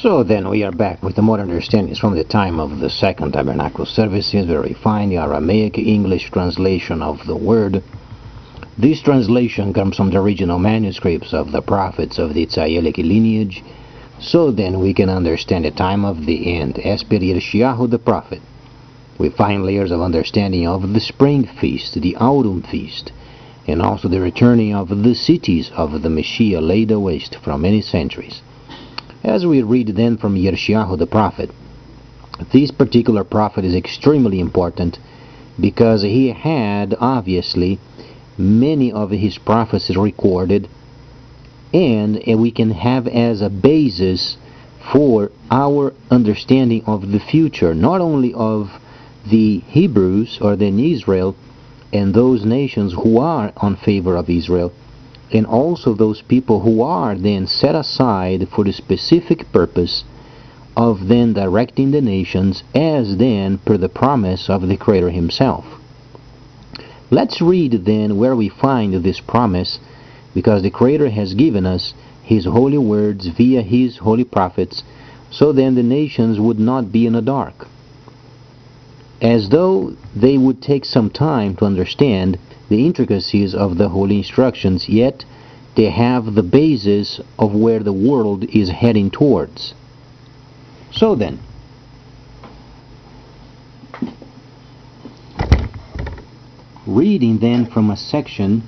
So then we are back with the modern understandings from the time of the Second Tabernacle services, where we find the Aramaic English translation of the word. This translation comes from the original manuscripts of the prophets of the Tzayelic lineage, so then we can understand the time of the end as per Yirmiyahu the prophet. We find layers of understanding of the spring feast, the autumn feast, and also the returning of the cities of the Messiah laid waste from many centuries. As we read then from Yirmiyahu the prophet, this particular prophet is extremely important because he had obviously many of his prophecies recorded, and we can have as a basis for our understanding of the future, not only of the Hebrews or then Israel and those nations who are on favor of Israel, and also those people who are then set aside for the specific purpose of then directing the nations as then per the promise of the Creator himself. Let's read then where we find this promise, because the Creator has given us his holy words via his holy prophets, so then the nations would not be in the dark. As though they would take some time to understand the intricacies of the holy instructions, yet they have the basis of where the world is heading towards. So then, reading then from a section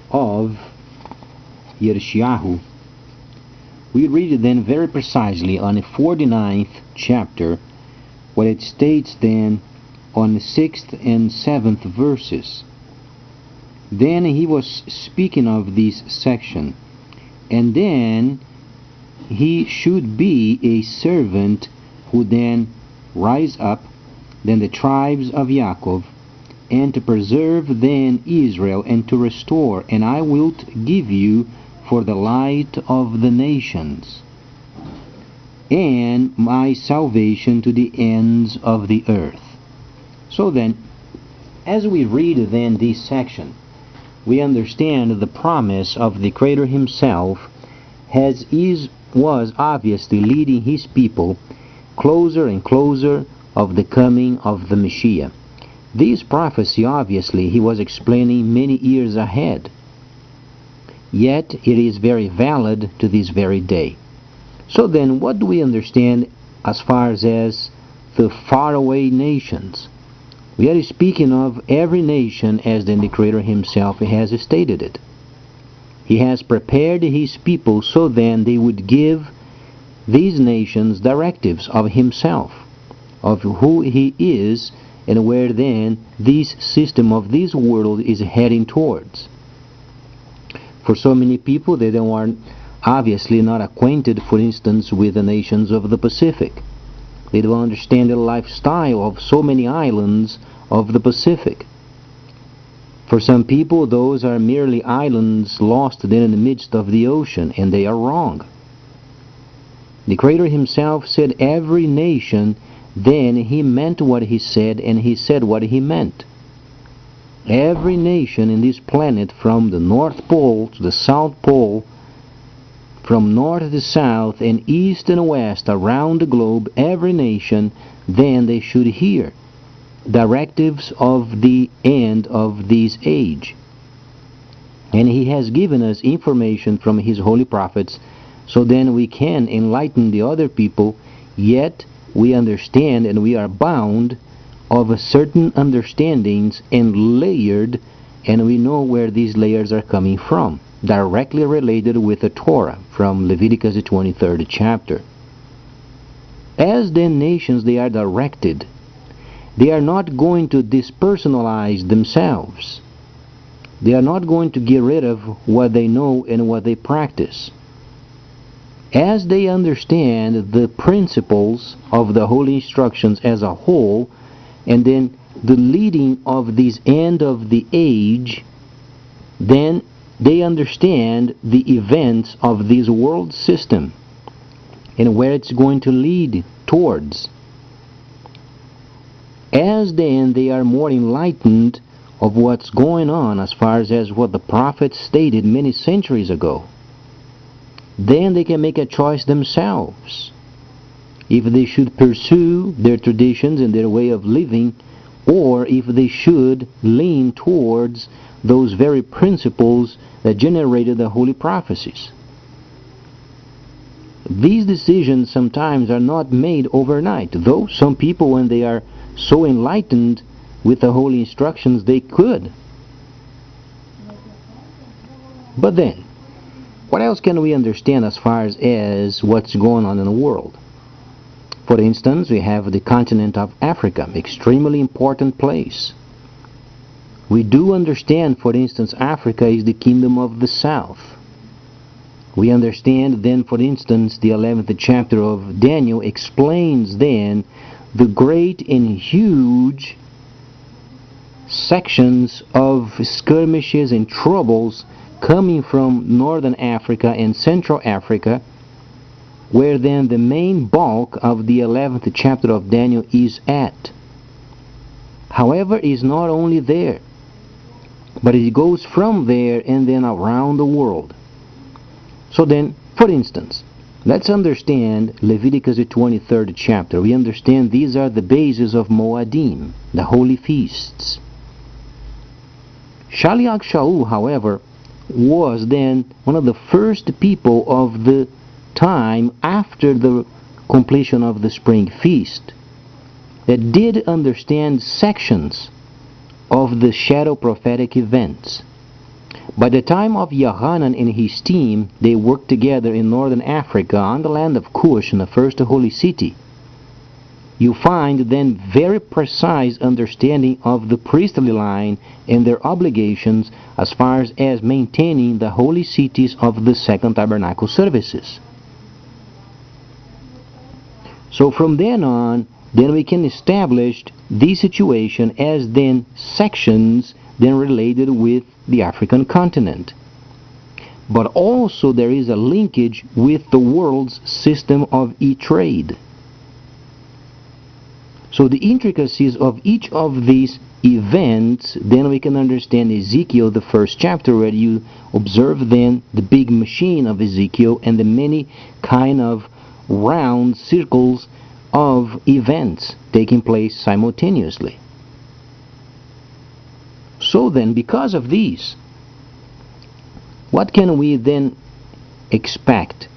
of Yirmiyahu, we read it then very precisely on the 49th chapter, what it states then on the 6th and 7th verses. Then he was speaking of this section, and then he should be a servant who then rise up, then the tribes of Yaakov, and to preserve then Israel, and to restore, and I will give you for the light of the nations, and my salvation to the ends of the earth. So then, as we read then this section, we understand the promise of the Creator himself was obviously leading his people closer and closer of the coming of the Messiah. This prophecy obviously he was explaining many years ahead, yet it is very valid to this very day. So then, what do we understand as far as the faraway nations? We are speaking of every nation as then the Creator himself has stated it. He has prepared his people so then they would give these nations directives of himself, of who he is, and where then this system of this world is heading towards. For so many people, they are obviously not acquainted, for instance, with the nations of the Pacific. They don't understand the lifestyle of so many islands of the Pacific. For some people, those are merely islands lost then in the midst of the ocean, and they are wrong. The Creator himself said every nation, then he meant what he said, and he said what he meant. Every nation in this planet, from the North Pole to the South Pole, from north to south and east and west around the globe, every nation, then they should hear directives of the end of this age. And he has given us information from his holy prophets, so then we can enlighten the other people, yet we understand and we are bound of certain understandings and layered, and we know where these layers are coming from, directly related with the Torah from Leviticus the 23rd chapter. As then nations, they are directed. They are not going to dispersonalize themselves. They are not going to get rid of what they know and what they practice. As they understand the principles of the holy instructions as a whole, and then the leading of this end of the age, then they understand the events of this world system and where it's going to lead towards. As then they are more enlightened of what's going on as far as what the prophets stated many centuries ago. then they can make a choice themselves if they should pursue their traditions and their way of living, or if they should lean towards those very principles that generated the holy prophecies. These decisions sometimes are not made overnight, though some people, when they are so enlightened with the holy instructions, they could. But then, what else can we understand as far as what's going on in the world? For instance, we have the continent of Africa, extremely important place. We do understand, for instance, Africa is the kingdom of the south. We understand then, for instance, the 11th chapter of Daniel explains then the great and huge sections of skirmishes and troubles coming from northern Africa and central Africa, where then the main bulk of the 11th chapter of Daniel is at. However, it's not only there, but it goes from there and then around the world. So then, for instance, let's understand Leviticus the 23rd chapter. We understand these are the bases of Moadim, the holy feasts. Shaliach Shaul, however, was then one of the first people of the time after the completion of the spring feast that did understand sections of the shadow prophetic events. By the time of Yohanan and his team, they worked together in northern Africa on the land of Cush, in the first holy city. You find then very precise understanding of the priestly line and their obligations as far as maintaining the holy cities of the second tabernacle services. So from then on, then we can establish the situation as then sections then related with the African continent. But also there is a linkage with the world's system of e-trade. So the intricacies of each of these events, then we can understand Ezekiel, the first chapter, where you observe then the big machine of Ezekiel and the many kind of round circles of events taking place simultaneously. So then, because of these, what can we then expect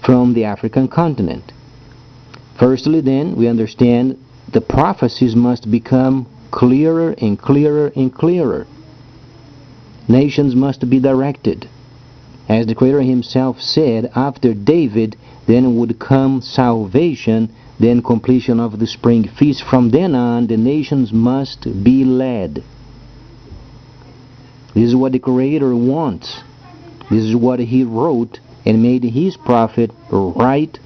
from the African continent? Firstly then, we understand the prophecies must become clearer and clearer and clearer. Nations must be directed. As the Creator himself said, after David then would come salvation, then completion of the spring feast. From then on, the nations must be led. This is what the Creator wants. This is what He wrote and made His prophet write,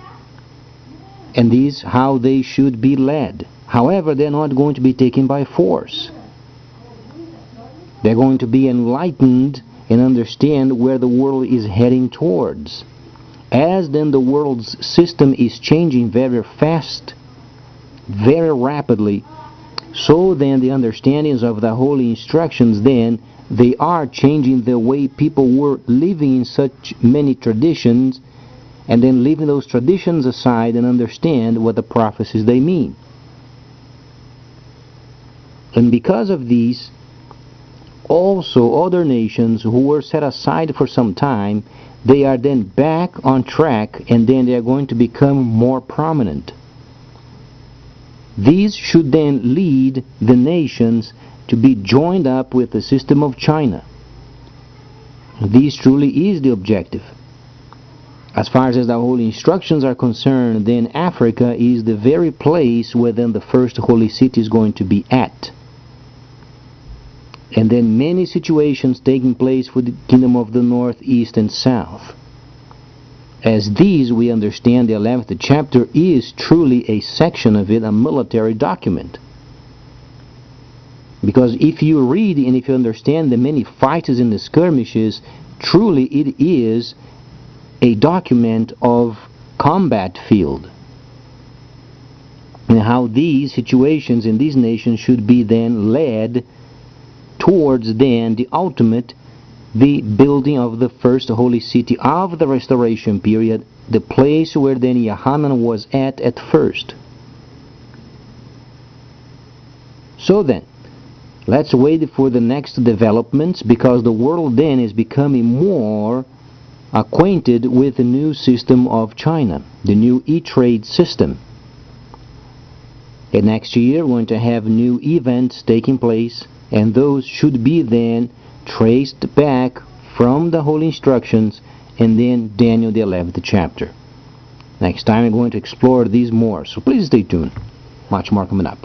and this is how they should be led. However, they're not going to be taken by force. They're going to be enlightened and understand where the world is heading towards. As then the world's system is changing very fast, very rapidly, so then the understandings of the holy instructions then, they are changing the way people were living in such many traditions, and then leaving those traditions aside and understand what the prophecies they mean. And because of these, also other nations who were set aside for some time, they are then back on track, and then they are going to become more prominent. These should then lead the nations to be joined up with the system of China. This truly is the objective. As far as the holy instructions are concerned, then Africa is the very place where then the first holy city is going to be at. And then many situations taking place for the kingdom of the north, east, and south. As these, we understand the 11th chapter is truly a section of it, a military document. Because if you read and if you understand the many fights and the skirmishes, truly it is a document of combat field. And how these situations in these nations should be then led towards then the ultimate the building of the first holy city of the restoration period, the place where then Yohanan was at first. So then, let's wait for the next developments, because the world then is becoming more acquainted with the new system of China, the new e-trade system. And next year we're going to have new events taking place, and those should be then traced back from the Holy Instructions and then Daniel the 11th chapter. Next time I'm going to explore these more, so please stay tuned. Much more coming up.